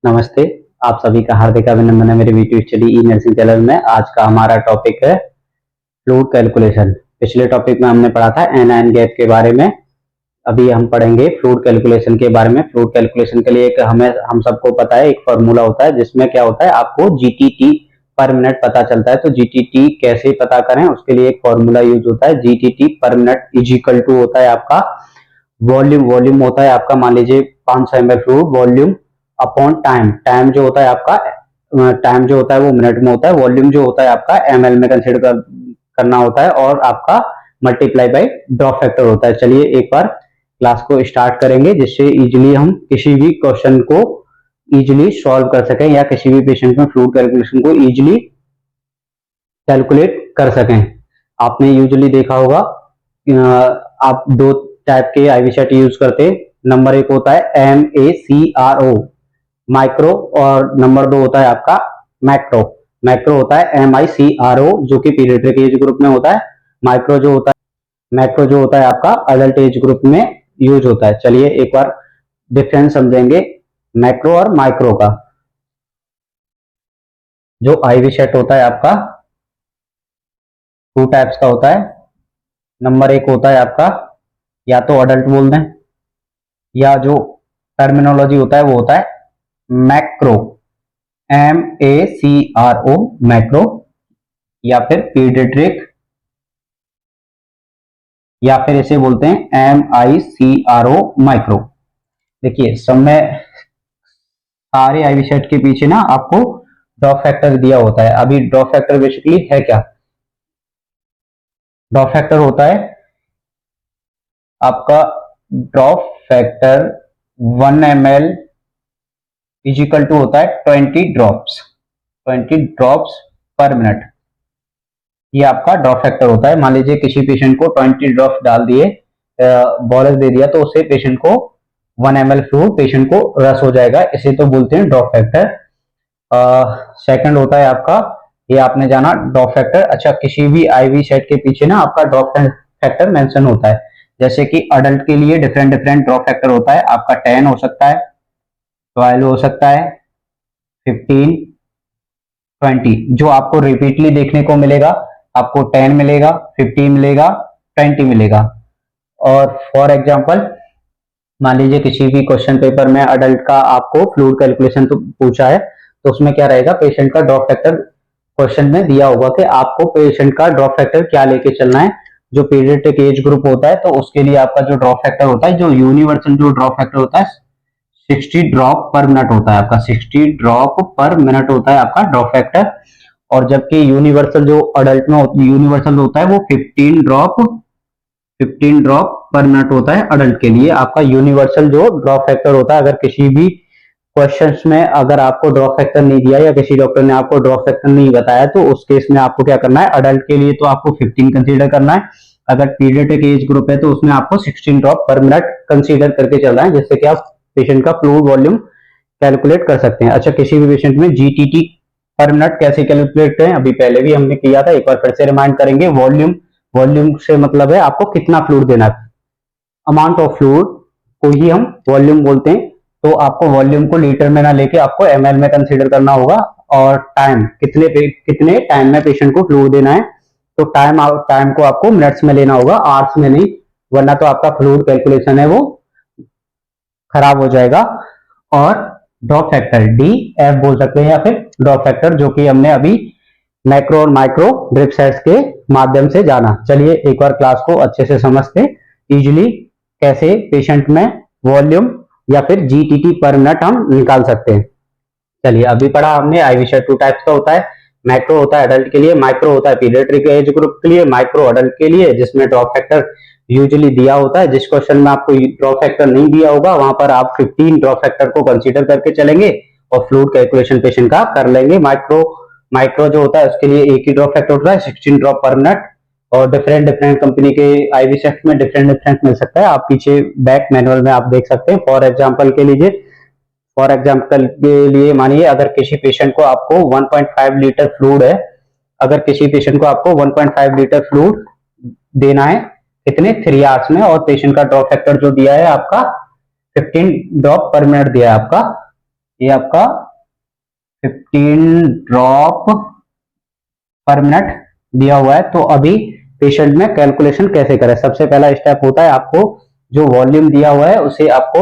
नमस्ते, आप सभी का हार्दिक अभिनंदन है मेरे वीडियो स्टडी ई नर्सिंग चैनल में। आज का हमारा टॉपिक है फ्लूइड कैलकुलेशन। पिछले टॉपिक में हमने पढ़ा था एनायन गैप के बारे में। अभी हम पढ़ेंगे फ्लूइड कैलकुलेशन के बारे में। फ्लूइड कैलकुलेशन के लिए हम सबको पता है एक फॉर्मूला होता है जिसमें क्या होता है, आपको जीटीटी पर मिनट पता चलता है। तो जीटीटी कैसे पता करें उसके लिए एक फॉर्मूला यूज होता है। GTT per minute is equal to होता है आपका वॉल्यूम होता है आपका, मान लीजिए 500 ml fluid, volume upon time. Time जो होता है आपका, टाइम जो होता है वो मिनट में होता है। वॉल्यूम जो होता है आपका एमएल में कंसीडर करना होता है, और आपका मल्टीप्लाई बाय ड्रॉप फैक्टर होता है। चलिए एक बार क्लास को स्टार्ट करेंगे जिससे इजीली हम किसी भी क्वेश्चन को इजीली सॉल्व कर सकें, या किसी भी पेशेंट में फ्लूइड कैलकुलेशन को इजीली कैलकुलेट कर सकें। आपने यूजुअली देखा होगा आप दो टाइप के आईवी सेट यूज करते हैं। नंबर एक होता है MACRO माइक्रो, और नंबर दो होता है आपका मैक्रो। मैक्रो होता है MICRO जो कि पीडियाट्रिक एज ग्रुप में होता है। मैक्रो जो होता है आपका अडल्ट एज ग्रुप में यूज होता है। चलिए एक बार डिफरेंस समझेंगे मैक्रो और माइक्रो का। जो आईवी सेट होता है आपका टू टाइप्स का होता है। नंबर एक होता है आपका, या तो अडल्ट बोल दें, या जो टर्मिनोलॉजी होता है वो होता है मैक्रो, MACRO मैक्रो, या फिर पीडियाट्रिक, या फिर इसे बोलते हैं MICRO माइक्रो। देखिए सब में सारे आईवी सेट के पीछे ना आपको ड्रॉप फैक्टर दिया होता है। अभी ड्रॉप फैक्टर बेसिकली है क्या? ड्रॉप फैक्टर होता है आपका, drop factor 1 ml is equal to होता है 20 ड्रॉप्स पर मिनट। ये आपका ड्रॉप फैक्टर होता है। मान लीजिए किसी पेशेंट को 20 ड्रॉप्स डाल दिए, बोलस दे दिया, तो उससे पेशेंट को 1 ml फ्लूइड पेशेंट को रस हो जाएगा। इसे तो बोलते हैं ड्रॉप फैक्टर। सेकंड होता है आपका, ये आपने जाना ड्रॉप फैक्टर। अच्छा, किसी भी आईवी सेट के पीछे ना आपका ड्रॉप फैक्टर मेंशन होता है। जैसे कि अडल्ट के लिए डिफरेंट ड्रॉप फैक्टर होता है। आपका 10 हो सकता है, 12 हो सकता है, 15, 20। जो आपको रिपीटली देखने को मिलेगा, आपको 10 मिलेगा, 15 मिलेगा, 20 मिलेगा। और फॉर एग्जांपल मान लीजिए किसी भी क्वेश्चन पेपर में अडल्ट का आपको फ्लूइड कैलकुलेशन तो पूछा है, तो उसमें क्या रहेगा, पेशेंट का ड्रॉप फैक्टर क्वेश्चन में दिया होगा कि आपको पेशेंट का ड्रॉप फैक्टर क्या लेके चलना है। जो पीडियाट्रिक एज ग्रुप होता है तो उसके लिए आपका जो ड्रॉप फैक्टर होता है, जो यूनिवर्सल जो ड्रॉप फैक्टर होता है 60 ड्रॉप पर मिनट होता है आपका। 60 ड्रॉप पर मिनट होता है आपका ड्रॉप फैक्टर। और जबकि यूनिवर्सल जो अडल्ट में यूनिवर्सल होता है वो 15 ड्रॉप पर मिनट होता है अडल्ट के लिए। आपका यूनिवर्सल जो ड्रॉप फैक्टर होता है, अगर किसी भी क्वेश्चंस में अगर आपको ड्रॉप फैक्टर नहीं दिया या किसी डॉक्टर ने आपको ड्रॉप फैक्टर नहीं बताया, तो उस केस में आपको क्या करना है, अडल्ट के लिए तो आपको 15 कंसीडर करना है। अगर पीडियाट्रिक एज ग्रुप है तो उसमें आपको 16 ड्रॉप पर मिनट कंसीडर करके चलना है, जिससे कि आप पेशेंट का फ्लूइड वॉल्यूम कैलकुलेट कर सकते हैं। अच्छा, किसी भी पेशेंट में जीटीटी पर मिनट कैसे कैलकुलेट करें, अभी पहले भी हमने किया था, एक बार फिर से रिमाइंड करेंगे। वॉल्यूम से मतलब है आपको कितना फ्लूइड देना है, अमाउंट ऑफ फ्लूइड को ही हम वॉल्यूम बोलते हैं। तो आपको वॉल्यूम को लीटर में ना लेके आपको ml में कंसीडर करना होगा। और टाइम, कितने टाइम में पेशेंट को फ्लूइड देना है, तो टाइम को आपको मिनट्स में लेना होगा, आवर्स में नहीं, वरना तो आपका फ्लूइड कैलकुलेशन है वो खराब हो जाएगा। और ड्रॉप फैक्टर DF बोल सकते हैं, या फिर ड्रॉप फैक्टर, जो कि हमने अभी मैक्रो और माइक्रो ड्रिप सेट्स के माध्यम से जाना। चलिए एक बार क्लास को अच्छे से समझते इजिली कैसे पेशेंट में वॉल्यूम या फिर जीटीटी पर मिनट हम निकाल सकते हैं। चलिए अभी पढ़ा हमने आईवी सेट टू टाइप्स का होता है। मैक्रो होता है अडल्ट के लिए, माइक्रो होता है पीडियाट्रिक एज ग्रुप के लिए, माइक्रो अडल्ट के लिए, जिसमें ड्रॉप फैक्टर यूजुअली दिया होता है। जिस क्वेश्चन में आपको ड्रॉप फैक्टर नहीं दिया होगा वहां पर आप 15 ड्रॉप फैक्टर को कंसीडर करके चलेंगे और फ्लूइड कैलकुलेशन पेशेंट का कर लेंगे। माइक्रो जो होता है उसके लिए एक ही ड्रॉप फैक्टर होता है, 16 ड्रॉप पर मिनट। और डिफरेंट कंपनी के आईवी सेट में डिफरेंट मिल सकता है, आप पीछे बैक मैनुअल में आप देख सकते हैं। फॉर एग्जांपल के लिए मानिए अगर किसी पेशेंट को आपको 1.5 लीटर फ्लूइड है, अगर किसी पेशेंट को आपको 1.5 लीटर फ्लूइड देना है कितने 3 आवर्स में, और पेशेंट का ड्रॉप फैक्टर जो दिया है आपका 15 ड्रॉप पर मिनट दिया है आपका, ये आपका 15 ड्रॉप पर मिनट दिया हुआ है। तो अभी पेशेंट में कैलकुलेशन कैसे करें? सबसे पहला स्टेप होता है आपको जो वॉल्यूम दिया हुआ है उसे आपको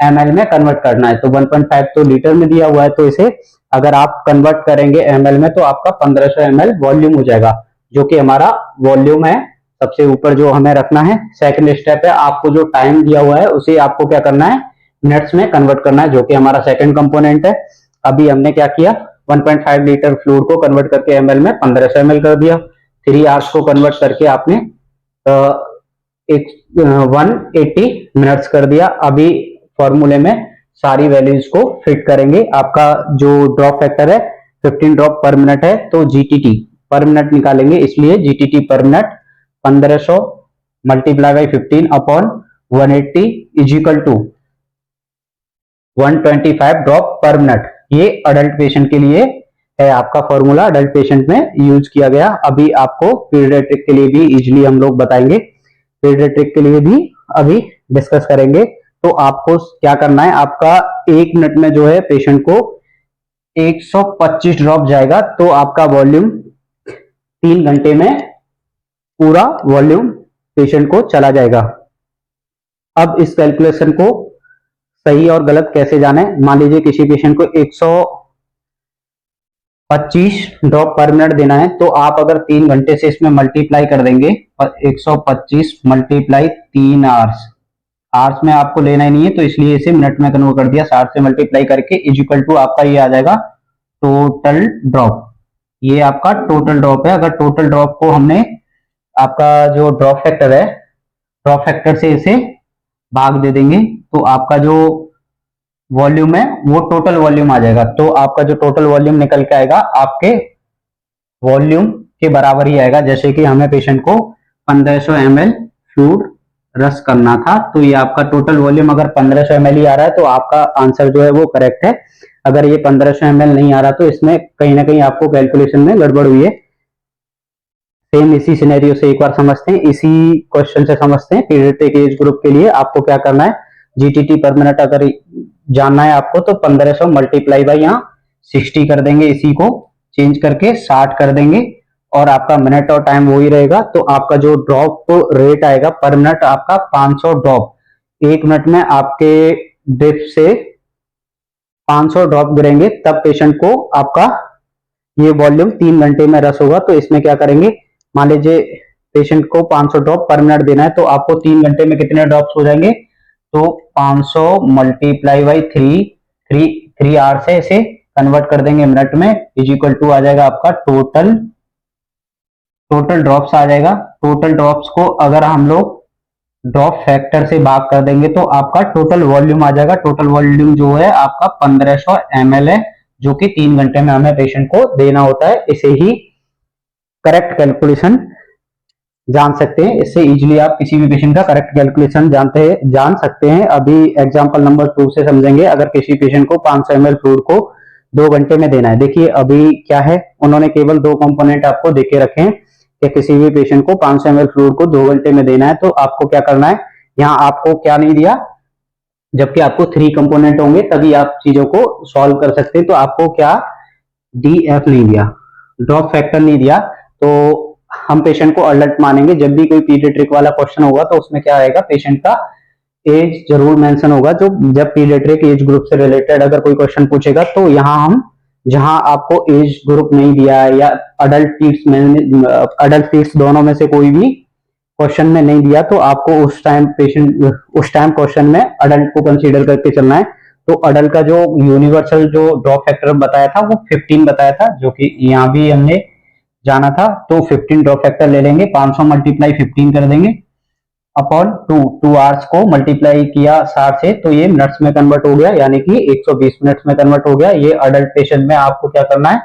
एमएल में कन्वर्ट करना है। तो 1.5 तो लीटर में दिया हुआ है, तो इसे अगर आप कन्वर्ट करेंगे एमएल में तो आपका 1500 एमएल वॉल्यूम हो जाएगा, जो कि हमारा वॉल्यूम है सबसे ऊपर जो हमें रखना है। सेकंड स्टेप है आपको जो टाइम दिया हुआ है उसे आपको क्या करना है, मिनट्स में कन्वर्ट करना है, जो कि हमारा सेकंड कंपोनेंट है। अभी हमने क्या किया, 1.5 लीटर फ्लूइड को कन्वर्ट करके एमएल में 1500 एमएल कर दिया। 3 आवर्स को कन्वर्ट करके आपने एक 180 मिनट्स कर दिया। अभी फॉर्मूले में सारी वैल्यूज को फिट करेंगे। आपका जो ड्रॉप फैक्टर है 15 ड्रॉप पर मिनट है, तो जीटीटी पर मिनट निकालेंगे, इसलिए GTT per minute 1500 multiply by 15 upon 180 is equal to 125 drop per minute. ये अडल्ट पेशेंट के लिए है आपका फॉर्मूला, अडल्ट पेशेंट में यूज किया गया। अभी आपको पीडियाट्रिक के लिए भी इजिली हम लोग बताएंगे, पीडियाट्रिक के लिए भी अभी डिस्कस करेंगे। तो आपको क्या करना है, आपका 1 मिनट में जो है पेशेंट को 125 ड्रॉप जाएगा, तो आपका वॉल्यूम 3 घंटे में पूरा वॉल्यूम पेशेंट को चला जाएगा। अब इस कैलकुलेशन को सही और गलत कैसे जाने? मान लीजिए किसी पेशेंट को 125 ड्रॉप पर मिनट देना है, तो आप अगर 3 घंटे से इसमें मल्टीप्लाई कर देंगे, 125 मल्टीप्लाई 3 आवर्स, आवर्स में आपको लेना ही नहीं है तो इसलिए इसे मिनट में कन्वर्ट कर दिया, 60 से मल्टीप्लाई करके इज इक्वल टू आपका ये आ जाएगा टोटल ड्रॉप। ये आपका टोटल ड्रॉप है। अगर टोटल ड्रॉप को हमने आपका जो ड्रॉप फैक्टर है, ड्रॉप फैक्टर से इसे भाग दे देंगे, तो आपका जो वॉल्यूम है वो टोटल वॉल्यूम आ जाएगा। तो आपका जो टोटल वॉल्यूम निकल के आएगा आपके वॉल्यूम के बराबर ही आएगा। जैसे कि हमें पेशेंट को 1500 ml फ्लूइड रस करना था, तो ये आपका टोटल वॉल्यूम अगर 1500 ml ही आ रहा है तो आपका आंसर जो है वो करेक्ट है। अगर ये 1500 ml नहीं आ रहा तो इसमें कहीं ना कहीं आपको कैलकुलेशन में गड़बड़ हुई है। सेम इसी सिनेरियो से एक बार समझते हैं, इसी क्वेश्चन से समझते हैं। पीडियाट्रिक एज ग्रुप के लिए आपको क्या करना है, जीटीटी पर मिनट अगर जानना है आपको तो 1500 मल्टीप्लाई बाई यहाँ 60 कर देंगे, इसी को चेंज करके 60 कर देंगे और आपका मिनट और टाइम वही रहेगा। तो आपका जो ड्रॉप रेट आएगा पर मिनट आपका 500 ड्रॉप, 1 मिनट में आपके ड्रिप से 500 ड्रॉप गिरेंगे, तब पेशेंट को आपका ये वॉल्यूम 3 घंटे में रस होगा। तो इसमें क्या करेंगे, मान लीजिए पेशेंट को 500 ड्रॉप पर मिनट देना है, तो आपको 3 घंटे में कितने ड्रॉप्स हो जाएंगे, तो 500 मल्टीप्लाई बाई 3 आवर्स है, इसे कन्वर्ट कर देंगे मिनट में, इज इक्वल टू आ जाएगा आपका टोटल ड्रॉप्स आ जाएगा। टोटल ड्रॉप्स को अगर हम लोग ड्रॉप फैक्टर से भाग कर देंगे तो आपका टोटल वॉल्यूम आ जाएगा। टोटल वॉल्यूम जो है आपका 1500 ml है, जो कि 3 घंटे में हमें पेशेंट को देना होता है। इसे ही करेक्ट कैलकुलेशन जान सकते हैं, इससे इजीली आप किसी भी पेशेंट का करेक्ट कैलकुलेशन जान सकते हैं। अभी एग्जांपल नंबर 2 से समझेंगे। अगर किसी पेशेंट को 500 ml फ्लूइड को 2 घंटे में देना है, देखिए अभी क्या है, उन्होंने केवल 2 कंपोनेंट आपको देके रखे हैं कि किसी भी पेशेंट को 500 ml फ्लूइड को 2 घंटे में देना है। तो आपको क्या करना है, यहाँ आपको क्या नहीं दिया, जबकि आपको 3 कंपोनेंट होंगे तभी आप चीजों को सॉल्व कर सकते हैं। तो आपको क्या DF नहीं दिया, ड्रॉप फैक्टर नहीं दिया, तो हम पेशेंट को अलर्ट मानेंगे। जब भी कोई पीडियाट्रिक वाला क्वेश्चन होगा तो उसमें क्या आएगा, पेशेंट का एज जरूर मेंशन होगा। जो जब पीडियाट्रिक एज ग्रुप से रिलेटेड अगर कोई क्वेश्चन पूछेगा तो यहाँ हम जहां आपको एज ग्रुप नहीं दिया है या अडल्ट किड्स दोनों में से कोई भी क्वेश्चन में नहीं दिया, तो आपको उस टाइम क्वेश्चन में अडल्ट को कंसीडर करके चलना है। तो अडल्ट का जो यूनिवर्सल जो ड्रॉप फैक्टर बताया था वो 15 बताया था, जो कि यहाँ भी हमने जाना था। तो 15 ड्रॉप फैक्टर ले लेंगे, 500 मल्टीप्लाई 15 कर देंगे अपॉन 2 आवर्स को मल्टीप्लाई किया 60 से, तो ये मिनट्स में कन्वर्ट हो गया, यानी कि 120 मिनट्स में कन्वर्ट हो गया। ये अडल्ट पेशेंट में आपको क्या करना है,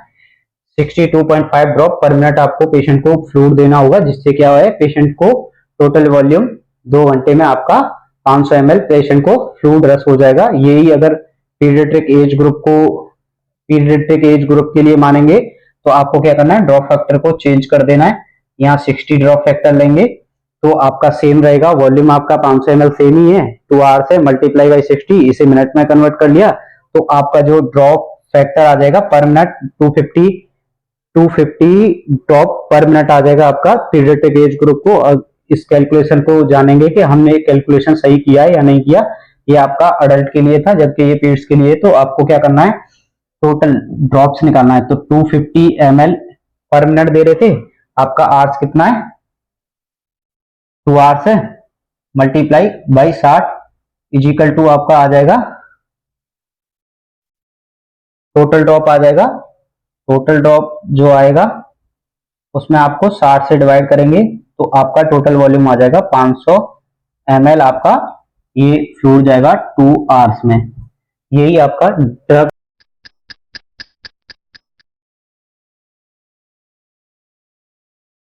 62.5 ड्रॉप पर मिनट आपको पेशेंट को फ्लूइड देना होगा, जिससे क्या है, पेशेंट को टोटल वॉल्यूम 2 घंटे में आपका 500 ml पेशेंट को फ्लूइड रस हो जाएगा। यही अगर पीडियाट्रिक एज ग्रुप के लिए मानेंगे तो आपको क्या करना है, ड्रॉप फैक्टर को चेंज कर देना है। यहाँ 60 ड्रॉप फैक्टर लेंगे तो आपका सेम रहेगा, वॉल्यूम आपका 500 ml सेम ही है, 2 आवर से मल्टीप्लाई बाई 60, इसे मिनट में कन्वर्ट कर लिया तो आपका जो ड्रॉप फैक्टर आ जाएगा per minute 250 drop per minute आ जाएगा आपका पीडियाट्रिक एज ग्रुप को। इस कैलकुलेशन को जानेंगे कि हमने कैलकुलेशन सही किया है या नहीं किया। ये आपका अडल्ट के लिए था, जबकि ये पीड्स के लिए। तो आपको क्या करना है, टोटल ड्रॉप्स निकालना है। तो 250 ml पर मिनट दे रहे थे, आपका आवर्स कितना है, 2 आवर्स है, मल्टीप्लाई बाई 60 इजिकल टू आपका आ जाएगा टोटल ड्रॉप आ जाएगा। टोटल ड्रॉप जो आएगा उसमें आपको 60 से डिवाइड करेंगे तो आपका टोटल वॉल्यूम आ जाएगा 500 ml। आपका ये फ्लूइड जाएगा 2 आवर्स में। यही आपका ड्रग